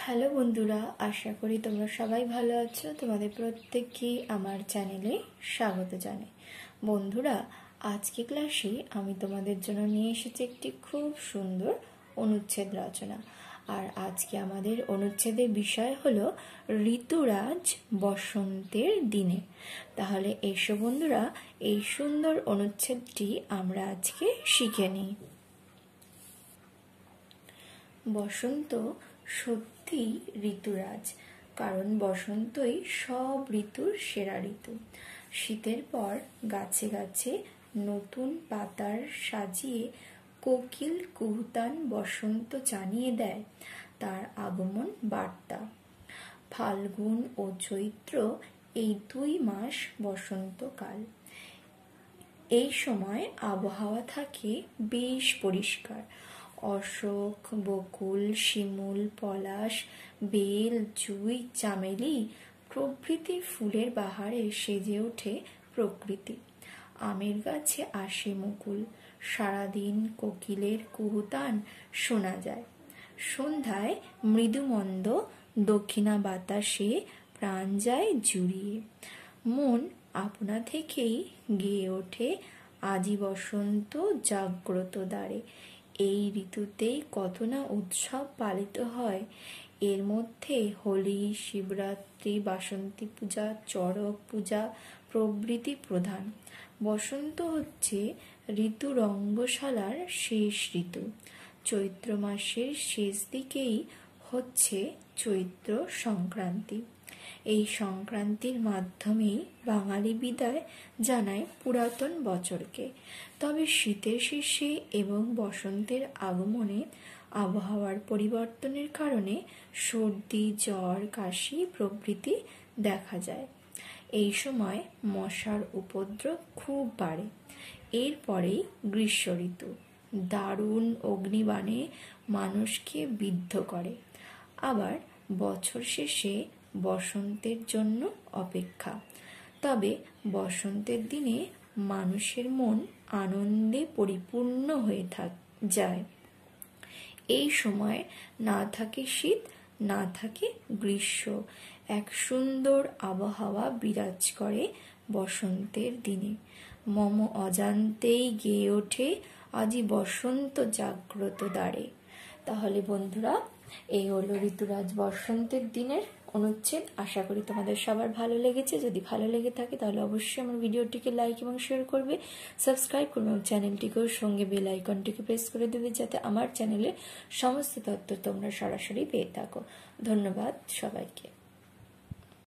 Hello বন্ধুরা, আশা করি তোমরা সবাই ভালো আছো। তোমাদের প্রত্যেককেই আমার চ্যানেলে স্বাগত জানাই। বন্ধুরা, আজকে ক্লাসে আমি তোমাদের জন্য নিয়ে এসেছি একটি খুব সুন্দর অনুচ্ছেদ রচনা। আর আজকে আমাদের অনুচ্ছেদের বিষয় হলো ঋতুরাজ বসন্তের দিনে। তাহলে এসো বন্ধুরা, এই সুন্দর অনুচ্ছেদটি আমরা আজকে শিখে নিই। বসন্ত সত্যি ঋতুরাজ, কারণ বসন্তই সব ঋতুর সেরা ঋতু। শীতের পর গাছে গাছে নতুন পাতার সাজিয়ে কোকিল কুহুতান বসন্ত জানিয়ে দেয় তার আগমন বার্তা। ফাল্গুন ও চৈত্র এই 2 মাস বসন্তকাল। এই সময় আবহাওয়া থাকে বেশ পরিষ্কার। অশোক, বকুল, শিমুল, পলাশ, বেল, জুঁই, চামেলি প্রভৃতি ফুলের বাহারে সেজে ওঠে প্রকৃতি। আমের গাছে আসে মুকুল, সারাদিন কোকিলের কুহুতান শোনা যায়। সন্ধ্যায় মৃদুমন্দ দক্ষিণা বাতাসে প্রাণ যায় জুড়িয়ে। মন আপনা থেকেই গেয়ে ওঠে আজি বসন্ত জাগ্রত দ্বারে। এই ঋতুতেই কত না উৎসব পালিত হয়। এর মধ্যে হোলি, শিবরাত্রি, বাসন্তী পূজা, চড়ক পূজা প্রভৃতি প্রধান। বসন্ত হচ্ছে ঋতু রঙ্গশালার শেষ ঋতু। চৈত্র মাসের শেষ দিকেই হচ্ছে চৈত্র সংক্রান্তি। এই সংক্রান্তির মাধ্যমেই বাঙালি বিদায় জানায় পুরাতন বছরকে। তবে শীতের শেষে এবং বসন্তের আগমনে আবহাওয়ার পরিবর্তনের কারণে সর্দি, জ্বর, কাশি প্রভৃতি দেখা যায়। এই সময় মশার উপদ্রব খুব বাড়ে। এরপরেই গ্রীষ্ম ঋতু দারুণ অগ্নিবাণে মানুষকে বিদ্ধ করে। আবার বছর শেষে বসন্তের জন্য অপেক্ষা। তবে বসন্তের দিনে মানুষের মন আনন্দে পরিপূর্ণ হয়ে যায়। এই সময় না থাকে শীত, না থাকে গ্রীষ্ম, এক সুন্দর আবহাওয়া বিরাজ করে বসন্তের দিনে। মম অজান্তেই গেয়ে ওঠে আজি বসন্ত জাগ্রত দ্বারে। তাহলে বন্ধুরা, এই হলো ঋতুরাজ বসন্তের দিনের অনুচ্ছেদ। আশা করি তোমাদের সবার ভালো লেগেছে। যদি ভালো লেগে থাকে তাহলে অবশ্যই আমার ভিডিওটিকে লাইক এবং শেয়ার করবে, সাবস্ক্রাইব করবে এবং চ্যানেলটিকেও সঙ্গে বেল আইকনটিকে প্রেস করে দেবে, যাতে আমার চ্যানেলে সমস্ত তথ্য তোমরা সরাসরি পেয়ে থাকো। ধন্যবাদ সবাইকে।